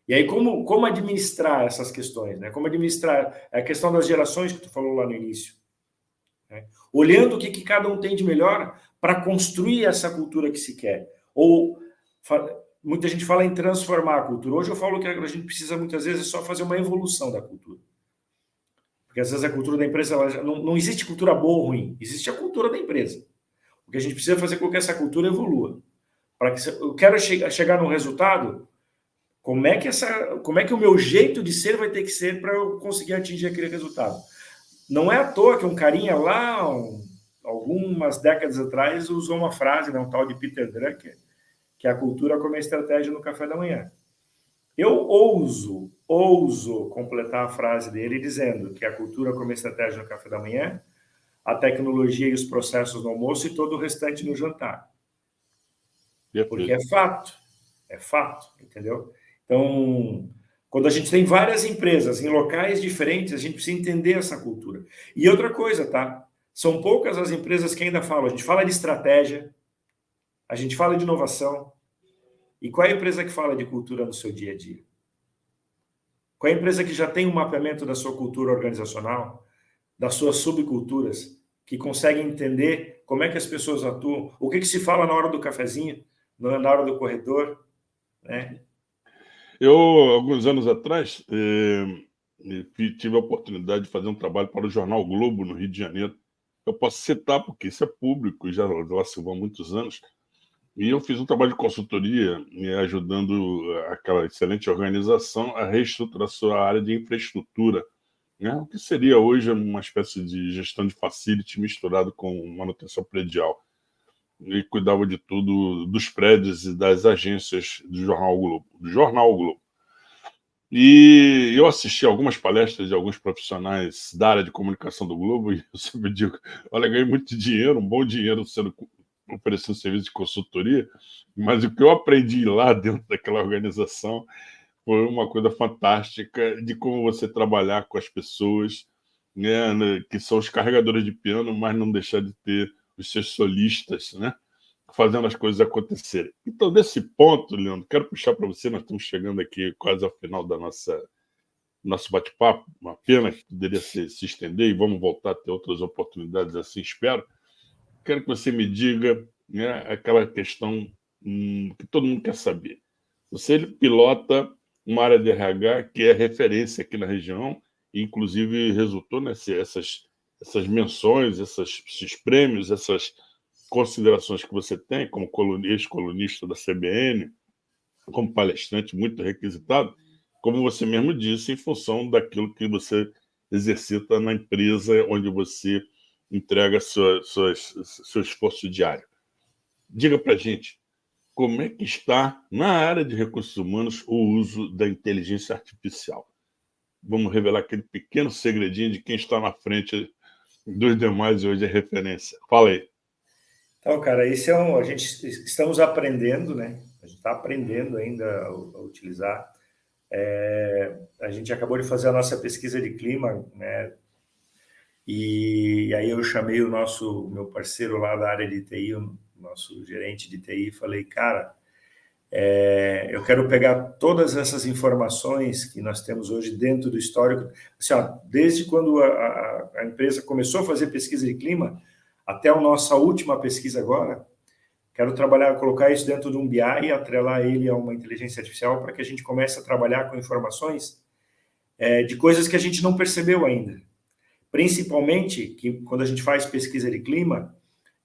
E aí, como administrar essas questões? Né? Como administrar a questão das gerações que tu falou lá no início? Né? Olhando o que cada um tem de melhor para construir essa cultura que se quer. Ou muita gente fala em transformar a cultura. Hoje eu falo que a gente precisa muitas vezes só fazer uma evolução da cultura. Porque às vezes a cultura da empresa, não existe cultura boa ou ruim, existe a cultura da empresa. O que a gente precisa fazer com que essa cultura evolua. Para que eu quero chegar num resultado, como é que o meu jeito de ser vai ter que ser para eu conseguir atingir aquele resultado? Não é à toa que um carinha lá, algumas décadas atrás, usou uma frase, né, um tal de Peter Drucker, que é a cultura como estratégia no café da manhã. Eu ouso completar a frase dele dizendo que a cultura como estratégia no café da manhã, a tecnologia e os processos no almoço e todo o restante no jantar. Porque é fato, entendeu? Então, quando a gente tem várias empresas em locais diferentes, a gente precisa entender essa cultura. E outra coisa, tá? São poucas as empresas que ainda falam. A gente fala de estratégia, a gente fala de inovação. E qual é a empresa que fala de cultura no seu dia a dia? Qual é a empresa que já tem um mapeamento da sua cultura organizacional, das suas subculturas, que consegue entender como é que as pessoas atuam, o que se fala na hora do cafezinho, na hora do corredor, né? Eu, alguns anos atrás, tive a oportunidade de fazer um trabalho para o Jornal Globo, no Rio de Janeiro. Eu posso citar, porque isso é público, já lá se vão muitos anos. E eu fiz um trabalho de consultoria, ajudando aquela excelente organização a reestruturar sua área de infraestrutura, né? O que seria hoje uma espécie de gestão de facility misturado com manutenção predial. E cuidava de tudo, dos prédios e das agências do Jornal Globo. E eu assisti algumas palestras de alguns profissionais da área de comunicação do Globo, e eu sempre digo, olha, ganhei muito dinheiro, um bom dinheiro sendo oferecendo serviço de consultoria, mas o que eu aprendi lá dentro daquela organização foi uma coisa fantástica de como você trabalhar com as pessoas, né, que são os carregadores de piano, mas não deixar de ter os seus solistas, né, fazendo as coisas acontecerem. Então, desse ponto, Leandro, quero puxar para você, nós estamos chegando aqui quase ao final da nosso bate-papo, uma pena que poderia se estender e vamos voltar a ter outras oportunidades assim, espero. Quero que você me diga, né, aquela questão que todo mundo quer saber. Você pilota uma área de RH que é referência aqui na região e, inclusive, resultou nessas menções, esses prêmios, essas considerações que você tem como ex-colunista da CBN, como palestrante muito requisitado, como você mesmo disse, em função daquilo que você exercita na empresa onde você entrega seu esforço diário. Diga para a gente, como é que está, na área de recursos humanos, o uso da inteligência artificial? Vamos revelar aquele pequeno segredinho de quem está na frente dos demais e hoje é referência. Fala aí. Então, cara, a gente estamos aprendendo, né? A gente está aprendendo ainda a utilizar. A gente acabou de fazer a nossa pesquisa de clima, né? E aí eu chamei meu parceiro lá da área de TI, o nosso gerente de TI, e falei, cara, eu quero pegar todas essas informações que nós temos hoje dentro do histórico, assim, ó, desde quando a empresa começou a fazer pesquisa de clima até a nossa última pesquisa agora, quero colocar isso dentro de um BI e atrelar ele a uma inteligência artificial para que a gente comece a trabalhar com informações de coisas que a gente não percebeu ainda. Principalmente que quando a gente faz pesquisa de clima,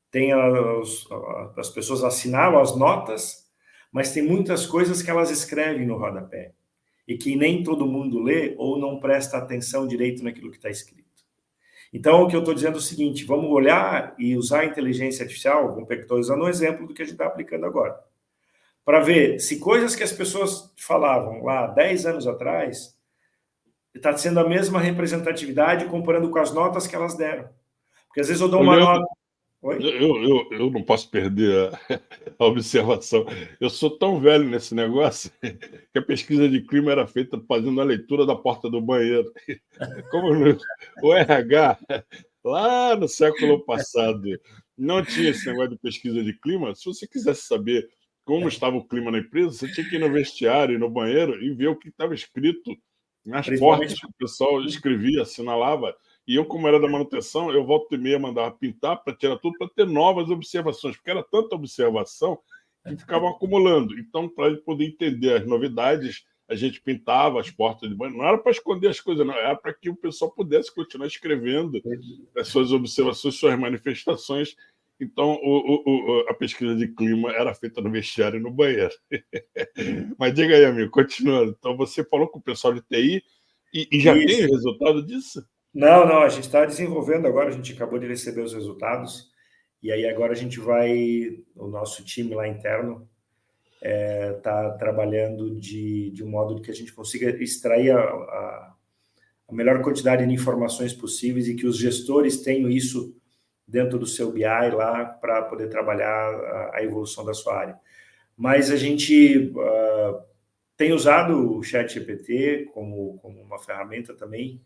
tem as pessoas assinalam as notas, mas tem muitas coisas que elas escrevem no rodapé e que nem todo mundo lê ou não presta atenção direito naquilo que está escrito. Então, o que eu estou dizendo é o seguinte, vamos olhar e usar a inteligência artificial, estou usando um exemplo do que a gente está aplicando agora, para ver se coisas que as pessoas falavam lá 10 anos atrás está sendo a mesma representatividade comparando com as notas que elas deram. Porque às vezes eu dou uma nota... Oi? Eu não posso perder a observação. Eu sou tão velho nesse negócio que a pesquisa de clima era feita fazendo a leitura da porta do banheiro. Como o RH, lá no século passado, não tinha esse negócio de pesquisa de clima, se você quisesse saber como estava o clima na empresa, você tinha que ir no vestiário, ir no banheiro e ver o que estava escrito nas portas que o pessoal escrevia, assinalava. E eu, como era da manutenção, eu volta e meia mandava pintar para tirar tudo, para ter novas observações, porque era tanta observação que ficavam acumulando. Então, para ele poder entender as novidades, a gente pintava as portas de banho. Não era para esconder as coisas, não, era para que o pessoal pudesse continuar escrevendo as suas observações, suas manifestações. Então, a pesquisa de clima era feita no vestiário e no banheiro. Mas diga aí, amigo, continuando. Então, você falou com o pessoal de TI e já tem o resultado disso? Não, a gente está desenvolvendo agora, a gente acabou de receber os resultados, e aí agora a gente o nosso time lá interno está trabalhando de um modo que a gente consiga extrair a melhor quantidade de informações possíveis e que os gestores tenham isso dentro do seu BI lá para poder trabalhar a evolução da sua área. Mas a gente tem usado o ChatGPT como uma ferramenta também,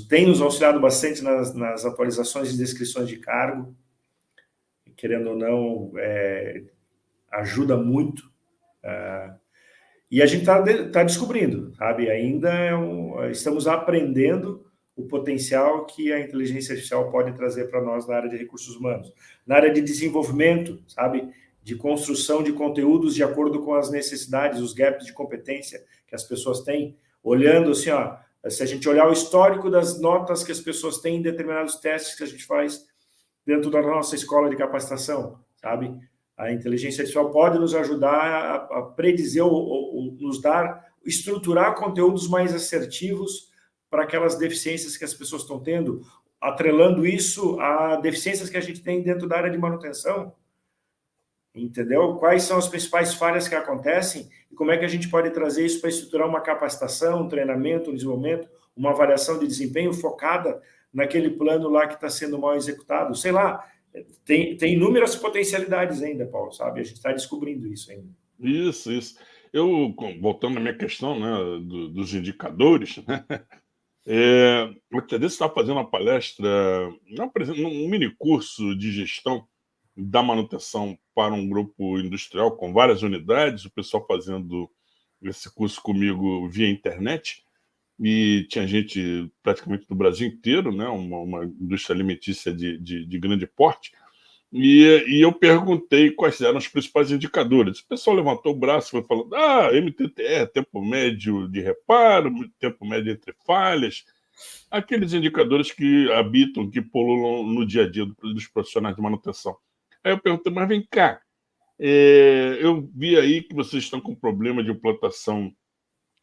tem nos auxiliado bastante nas atualizações e descrições de cargo, querendo ou não, ajuda muito, e a gente está descobrindo, sabe? Ainda estamos aprendendo o potencial que a inteligência artificial pode trazer para nós na área de recursos humanos, na área de desenvolvimento, sabe? De construção de conteúdos de acordo com as necessidades, os gaps de competência que as pessoas têm, olhando assim, ó, se a gente olhar o histórico das notas que as pessoas têm em determinados testes que a gente faz dentro da nossa escola de capacitação, sabe? A inteligência artificial pode nos ajudar a predizer ou nos estruturar conteúdos mais assertivos para aquelas deficiências que as pessoas estão tendo, atrelando isso a deficiências que a gente tem dentro da área de manutenção. Entendeu? Quais são as principais falhas que acontecem e como é que a gente pode trazer isso para estruturar uma capacitação, um treinamento, um desenvolvimento, uma avaliação de desempenho focada naquele plano lá que está sendo mal executado. Sei lá, tem inúmeras potencialidades ainda, Paulo, sabe? A gente está descobrindo isso ainda. Isso. Eu, voltando à minha questão, né, dos indicadores, né? Você estava fazendo uma palestra, um mini curso de gestão, da manutenção para um grupo industrial com várias unidades, o pessoal fazendo esse curso comigo via internet, e tinha gente praticamente do Brasil inteiro, né? Uma indústria alimentícia de grande porte, e eu perguntei quais eram os principais indicadores. O pessoal levantou o braço e foi falando: MTTR, tempo médio de reparo, tempo médio entre falhas, aqueles indicadores que habitam, que pululam no dia a dia dos profissionais de manutenção. Aí eu perguntei: mas vem cá, eu vi aí que vocês estão com problema de implantação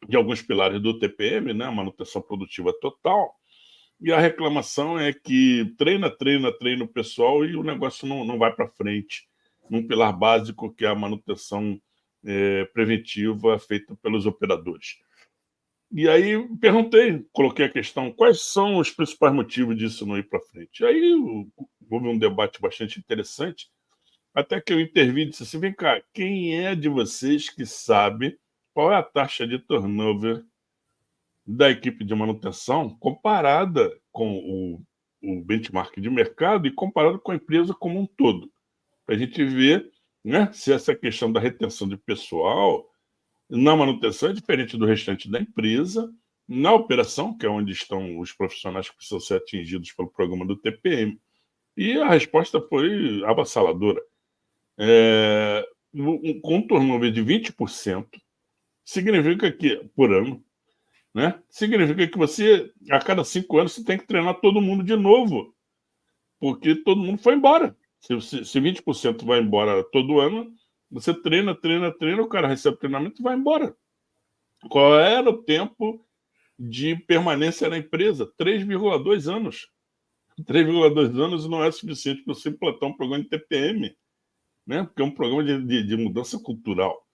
de alguns pilares do TPM, né, manutenção produtiva total, e a reclamação é que treina o pessoal e o negócio não vai para frente, num pilar básico que é a manutenção preventiva feita pelos operadores. E aí perguntei, coloquei a questão: quais são os principais motivos disso não ir para frente? Aí houve um debate bastante interessante, até que eu intervi e disse assim: vem cá, quem é de vocês que sabe qual é a taxa de turnover da equipe de manutenção comparada com o benchmark de mercado e comparado com a empresa como um todo? Para a gente ver, né, se essa questão da retenção de pessoal na manutenção é diferente do restante da empresa, na operação, que é onde estão os profissionais que precisam ser atingidos pelo programa do TPM. E a resposta foi avassaladora. Com um turnover de 20%, significa que, por ano, né? Significa que você, a cada 5 anos, você tem que treinar todo mundo de novo, porque todo mundo foi embora. Se 20% vai embora todo ano, você treina, o cara recebe treinamento e vai embora. Qual era o tempo de permanência na empresa? 3,2 anos. 3,2 anos não é suficiente para você implantar um programa de TPM, né? Porque é um programa de mudança cultural.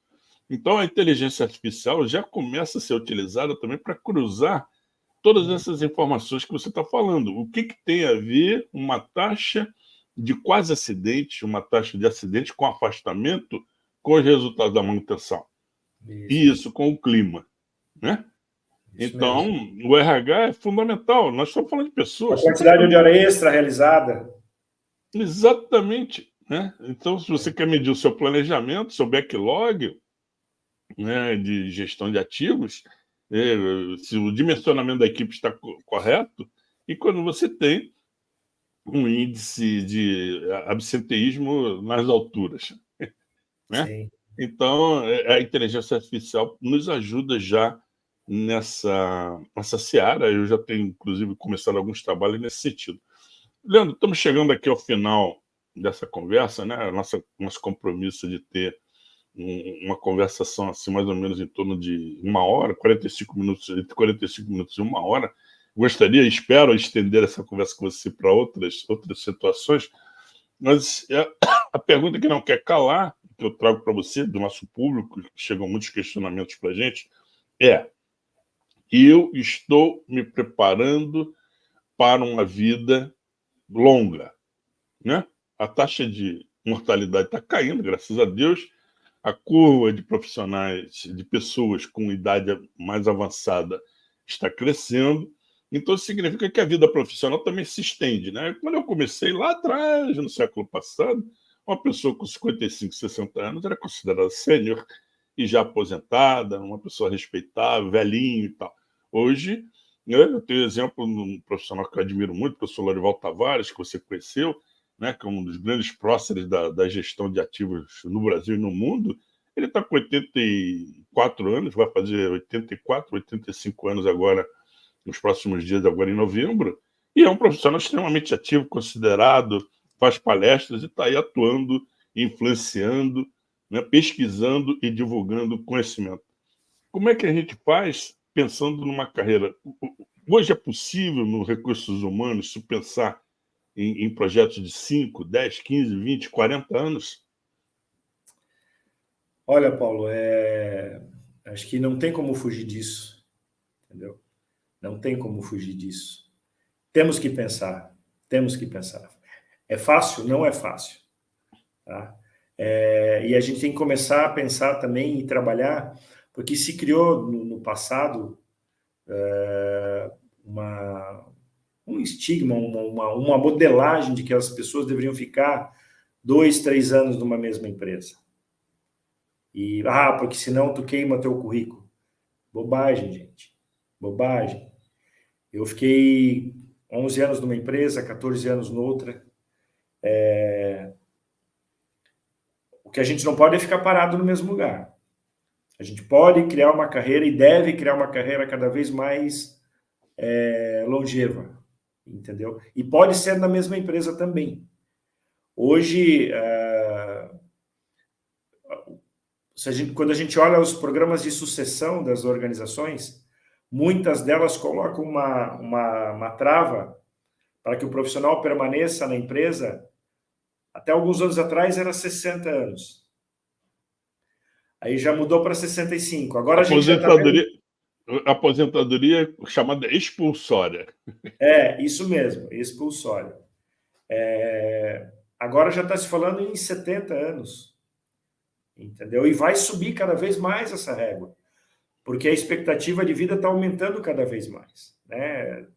Então, a inteligência artificial já começa a ser utilizada também para cruzar todas essas informações que você está falando. O que tem a ver uma taxa de quase acidente, uma taxa de acidente com afastamento, com os resultados da manutenção? E isso com o clima, né? Então, mesmo. O RH é fundamental. Nós estamos falando de pessoas. A quantidade de hora extra realizada. Exatamente. Né? Então, se você quer medir o seu planejamento, seu backlog, né, de gestão de ativos, se o dimensionamento da equipe está correto, e quando você tem um índice de absenteísmo nas alturas. Né? Sim. Então, a inteligência artificial nos ajuda já nessa seara. Eu já tenho, inclusive, começado alguns trabalhos nesse sentido. Leandro, estamos chegando aqui ao final dessa conversa, né? Nosso compromisso de ter uma conversação assim, mais ou menos em torno de 1 hora, 45 minutos, entre 45 minutos e 1 hora. Gostaria, espero estender essa conversa com você para outras situações, mas a pergunta que não quer calar, que eu trago para você, do nosso público, que chegam muitos questionamentos para a gente, eu estou me preparando para uma vida longa, né? A taxa de mortalidade está caindo, graças a Deus. A curva de profissionais, de pessoas com idade mais avançada, está crescendo. Então, significa que a vida profissional também se estende, né? Quando eu comecei lá atrás, no século passado, uma pessoa com 55, 60 anos era considerada sênior e já aposentada, uma pessoa respeitável, velhinho e tal. Hoje, eu tenho exemplo de um profissional que eu admiro muito, que é o professor Lorival Tavares, que você conheceu, né, que é um dos grandes próceres da gestão de ativos no Brasil e no mundo. Ele está com 84 anos, vai fazer 84, 85 anos agora, nos próximos dias, agora em novembro, e é um profissional extremamente ativo, considerado, faz palestras e está aí atuando, influenciando, né, pesquisando e divulgando conhecimento. Como é que a gente faz pensando numa carreira? Hoje é possível, nos recursos humanos, se pensar em projetos de 5, 10, 15, 20, 40 anos? Olha, Paulo, acho que não tem como fugir disso, entendeu? Não tem como fugir disso. Temos que pensar. É fácil? Não é fácil. Tá? E a gente tem que começar a pensar também e trabalhar, porque se criou no passado um estigma, uma modelagem de que as pessoas deveriam ficar 2, 3 anos numa mesma empresa. E, porque senão tu queima teu currículo. Bobagem, gente. Bobagem. Eu fiquei 11 anos numa empresa, 14 anos noutra. O que a gente não pode é ficar parado no mesmo lugar. A gente pode criar uma carreira e deve criar uma carreira cada vez mais longeva, entendeu? E pode ser na mesma empresa também. Hoje, quando a gente olha os programas de sucessão das organizações, muitas delas colocam uma trava para que o profissional permaneça na empresa. Até alguns anos atrás era 60 anos. Aí já mudou para 65. Agora a gente já está vendo... Aposentadoria chamada expulsória. Isso mesmo, expulsória. Agora já está se falando em 70 anos. Entendeu? E vai subir cada vez mais essa régua, porque a expectativa de vida está aumentando cada vez mais, né?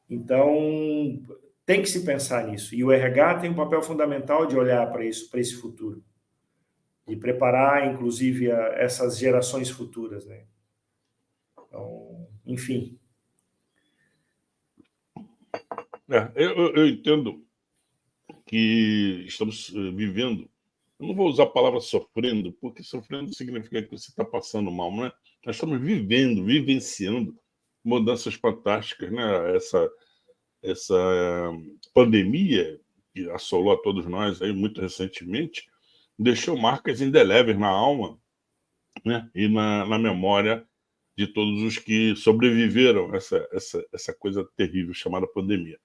Então, tem que se pensar nisso. E o RH tem um papel fundamental de olhar para isso, para esse futuro. E preparar, inclusive, essas gerações futuras, né? Então, enfim. Eu entendo que estamos vivendo... Eu não vou usar a palavra sofrendo, porque sofrendo significa que você está passando mal, não é? Nós estamos vivenciando mudanças fantásticas, né? Essa pandemia que assolou a todos nós aí muito recentemente deixou marcas indeléveis na alma, né? E na memória de todos os que sobreviveram a essa coisa terrível chamada pandemia.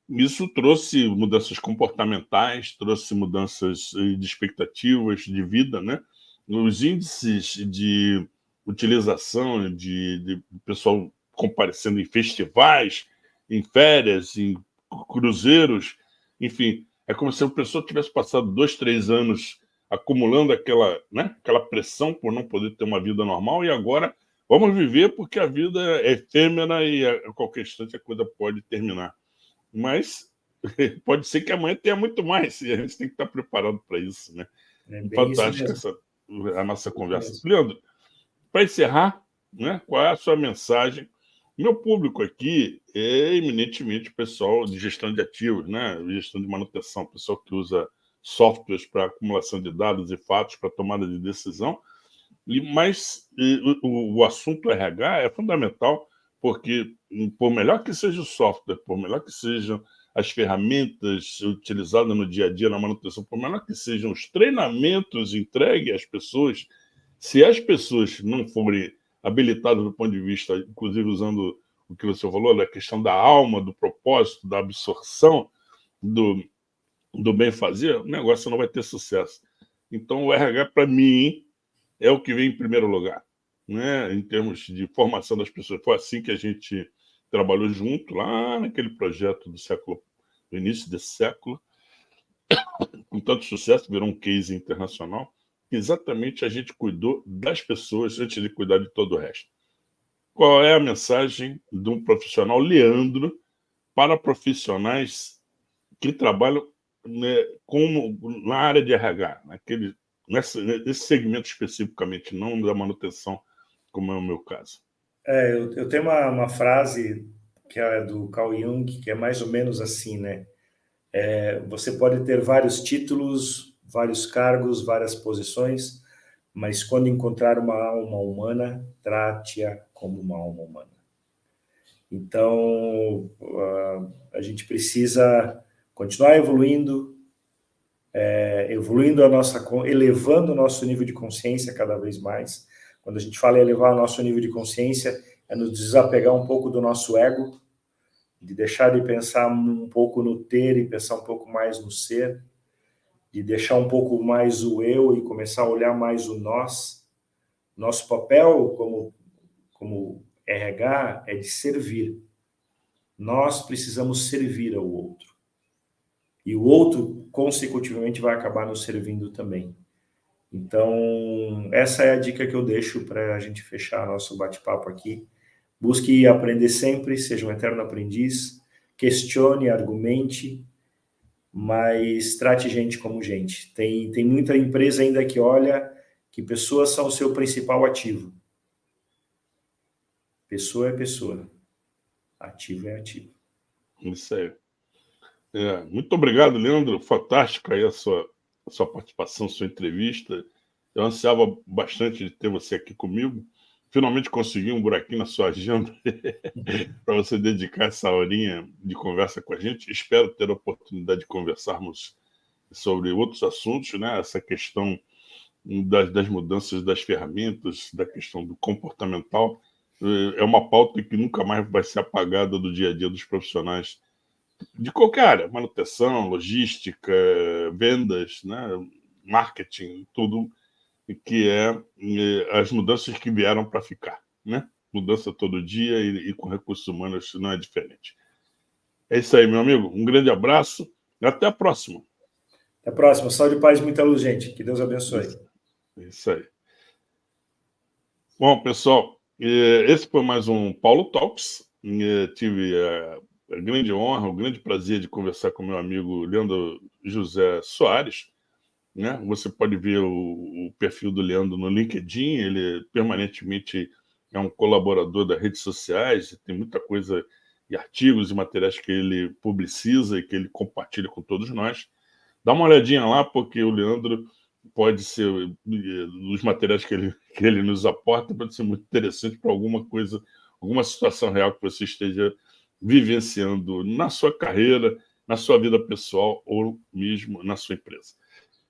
Isso trouxe mudanças comportamentais, trouxe mudanças de expectativas de vida, né? Os índices de utilização de pessoal comparecendo em festivais, em férias, em cruzeiros, enfim, é como se a pessoa tivesse passado 2, 3 anos acumulando aquela pressão por não poder ter uma vida normal, e agora vamos viver porque a vida é efêmera e a qualquer instante a coisa pode terminar. Mas pode ser que amanhã tenha muito mais, e a gente tem que estar preparado para isso, né? Fantástica a nossa conversa. Leandro, para encerrar, né, qual é a sua mensagem? Meu público aqui é eminentemente pessoal de gestão de ativos, né? Gestão de manutenção, pessoal que usa softwares para acumulação de dados e fatos para tomada de decisão. Mas o assunto RH é fundamental, porque, por melhor que seja o software, por melhor que sejam as ferramentas utilizadas no dia a dia na manutenção, por menor que sejam os treinamentos entregues às pessoas, se as pessoas não forem habilitadas do ponto de vista, inclusive usando o que você falou, da questão da alma, do propósito, da absorção, do bem-fazer, o negócio não vai ter sucesso. Então, o RH, para mim, é o que vem em primeiro lugar, né? Em termos de formação das pessoas. Foi assim que a gente trabalhou junto, lá naquele projeto do início desse século, com tanto sucesso, virou um case internacional. Exatamente, a gente cuidou das pessoas antes de cuidar de todo o resto. Qual é a mensagem de um profissional, Leandro, para profissionais que trabalham, né, na área de RH, nesse segmento especificamente, não da manutenção, como é o meu caso? Eu tenho uma frase que é do Carl Jung, que é mais ou menos assim, né? Você pode ter vários títulos, vários cargos, várias posições, mas quando encontrar uma alma humana, trate-a como uma alma humana. Então, a gente precisa continuar evoluindo, elevando o nosso nível de consciência cada vez mais. Quando a gente fala em elevar o nosso nível de consciência, é nos desapegar um pouco do nosso ego, de deixar de pensar um pouco no ter e pensar um pouco mais no ser, de deixar um pouco mais o eu e começar a olhar mais o nós. Nosso papel como RH é de servir. Nós precisamos servir ao outro. E o outro, consecutivamente, vai acabar nos servindo também. Então, essa é a dica que eu deixo para a gente fechar nosso bate-papo aqui. Busque aprender sempre, seja um eterno aprendiz, questione, argumente, mas trate gente como gente. Tem muita empresa ainda que olha que pessoas são o seu principal ativo. Pessoa é pessoa. Ativo é ativo. Isso aí. Muito obrigado, Leandro. Fantástica aí a sua participação, sua entrevista. Eu ansiava bastante de ter você aqui comigo. Finalmente consegui um buraquinho na sua agenda para você dedicar essa horinha de conversa com a gente. Espero ter a oportunidade de conversarmos sobre outros assuntos, né? Essa questão das mudanças das ferramentas, da questão do comportamental. É uma pauta que nunca mais vai ser apagada do dia a dia dos profissionais de qualquer área, manutenção, logística, vendas, né, marketing, tudo que as mudanças que vieram para ficar, né? Mudança todo dia e com recursos humanos não é diferente. É isso aí, meu amigo. Um grande abraço e até a próxima. Até a próxima. Saúde, paz e muita luz, gente. Que Deus abençoe. Isso aí. Bom, pessoal, esse foi mais um Paulo Talks. Tive a grande honra, o grande prazer de conversar com meu amigo Leandro José Soares, né? Você pode ver o perfil do Leandro no LinkedIn, ele permanentemente é um colaborador das redes sociais, tem muita coisa e artigos e materiais que ele publiciza e que ele compartilha com todos nós. Dá uma olhadinha lá, porque o Leandro pode ser, os materiais que ele nos aporta, pode ser muito interessante para alguma coisa, alguma situação real que você esteja vivenciando na sua carreira, na sua vida pessoal ou mesmo na sua empresa.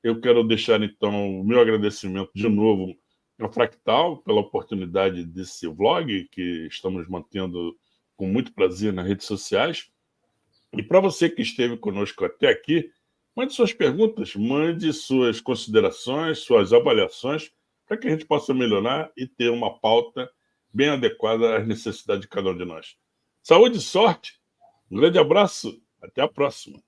Eu quero deixar, então, o meu agradecimento de novo ao Fractal pela oportunidade desse vlog que estamos mantendo com muito prazer nas redes sociais. E para você que esteve conosco até aqui, mande suas perguntas, mande suas considerações, suas avaliações, para que a gente possa melhorar e ter uma pauta bem adequada às necessidades de cada um de nós. Saúde e sorte, um grande abraço, até a próxima.